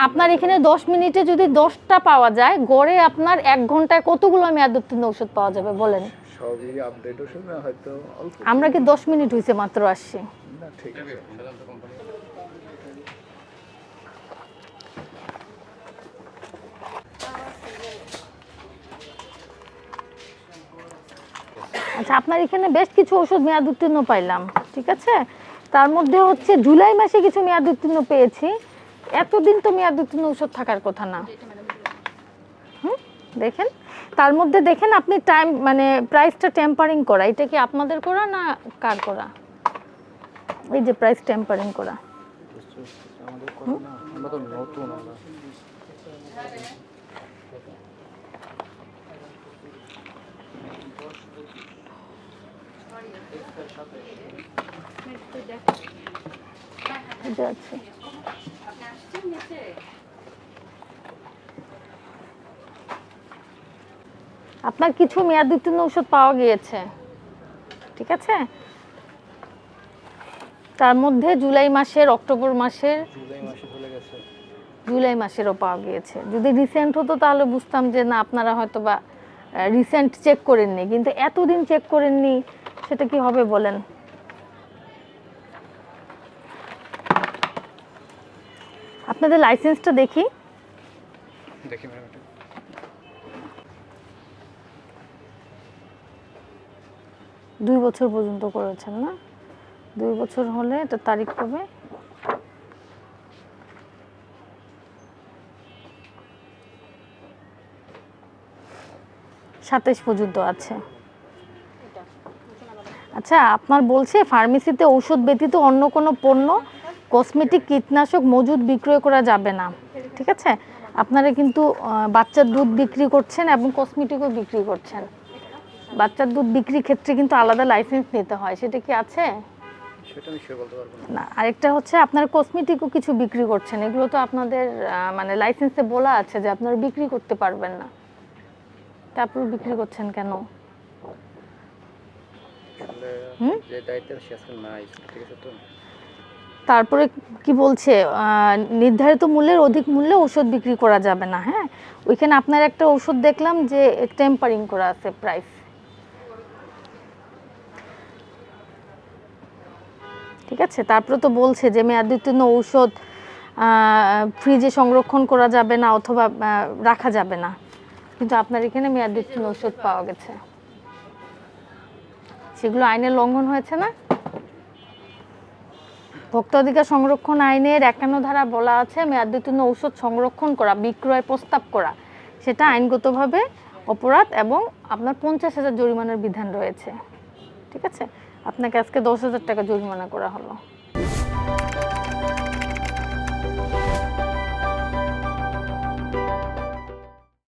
আপনার এখানে 10 মিনিটে যদি 10টা পাওয়া যায়, গড়ে আপনার 1 ঘন্টায় কতগুলো মেয়াদ উত্তীর্ণ ওষুধ পাওয়া যাবে বলেন? সবই আপডেট ওষুধ না, হয়তো অল্প। আমরা কি 10 মিনিট হইছে মাত্র আসছি? না ঠিক আছে। আচ্ছা, আপনার এখানে বেশ কিছু ওষুধ মেয়াদ উত্তীর্ণ পাইলাম, ঠিক আছে। তার মধ্যে হচ্ছে জুলাই মাসে কিছু মেয়াদ উত্তীর্ণ পেয়েছি। এতদিন তো মেয়াদ উত্তীর্ণ ওষুধ থাকার কথা না। দেখেন, তার মধ্যে দেখেন আপনি টাইম মানে প্রাইসটা টেম্পারিং করা, এটা কি আপনাদের করা না কার করা? এই যে প্রাইস টেম্পারিং করা। আমাদের করে না, আমরা তো নতুন। আমরা এটা আছে। আপনার কিছু মেয়াদ উত্তীর্ণ ওষুধ পাওয়া গিয়েছে, ঠিক আছে। তার মধ্যে জুলাই মাসের, অক্টোবর মাসের, জুলাই মাসে চলে গেছে। জুলাই মাসেরও পাওয়া গিয়েছে। যদি রিসেন্ট হতো তাহলে বুঝতাম যে না, আপনারা হয়তো বা রিসেন্ট চেক করেননি, কিন্তু এতদিন চেক করেননি, সেটা কি হবে বলেন? আপনাদের লাইসেন্সটা দেখি। দেখি ম্যাডাম, 2 বছর পর্যন্ত করেছেন না? 2 বছর হলে এটা তারিখ কবে? সাতাইশ পর্যন্ত আছে। আচ্ছা, আপনার বলছে ফার্মেসিতে ঔষধ ব্যতীত অন্য কোনো পণ্য, কসমেটিক, কীটনাশক মজুদ বিক্রয় করা যাবে না, ঠিক আছে। আপনারা কিন্তু বাচ্চার দুধ বিক্রি করছেন এবং কসমেটিকও বিক্রি করছেন। বাচ্চার দুধ বিক্রির ক্ষেত্রে কিন্তু আলাদা লাইসেন্স নিতে হয়, সেটা কি আছে? সেটা আমি শিওর বলতে পারবো না, আরেকটা হচ্ছে আপনার কসমেটিকও কিছু বিক্রি করছেন, এগুলো তো আপনাদের মানে লাইসেন্সে বলা আছে যে আপনারা বিক্রি করতে পারবেন না, তারপর বিক্রি করছেন কেন? যে দায়িত্ব সে আজকে নাই, ঠিক আছে। তো তারপরে কি বলছে, নির্ধারিত মূল্যের অধিক মূল্যে ওষুধ বিক্রি করা যাবে না। হ্যাঁ, ওইখানে আপনার একটা ওষুধ দেখলাম যে টেম্পারিং করা আছে প্রাইস, ঠিক আছে। তারপরে তো বলছে যে মেয়াদ উত্তীর্ণ ঔষধ ফ্রিজে সংরক্ষণ করা যাবে না অথবা রাখা যাবে না, কিন্তু আপনার এখানে মেয়াদ উত্তীর্ণ ওষুধ পাওয়া গেছে, সেগুলো আইনের লঙ্ঘন হয়েছে না? ভোক্তা অধিকার সংরক্ষণ আইনের 51 ধারা বলা আছে মেয়াদ উত্তীর্ণ ঔষধ সংরক্ষণ করা, বিক্রয় প্রস্তাব করা, সেটা আইনগতভাবে অপরাধ এবং আপনার 50,000 জরিমানার বিধান রয়েছে, ঠিক আছে। আপনাকে আজকে 10,000 টাকা জরিমানা করা হলো।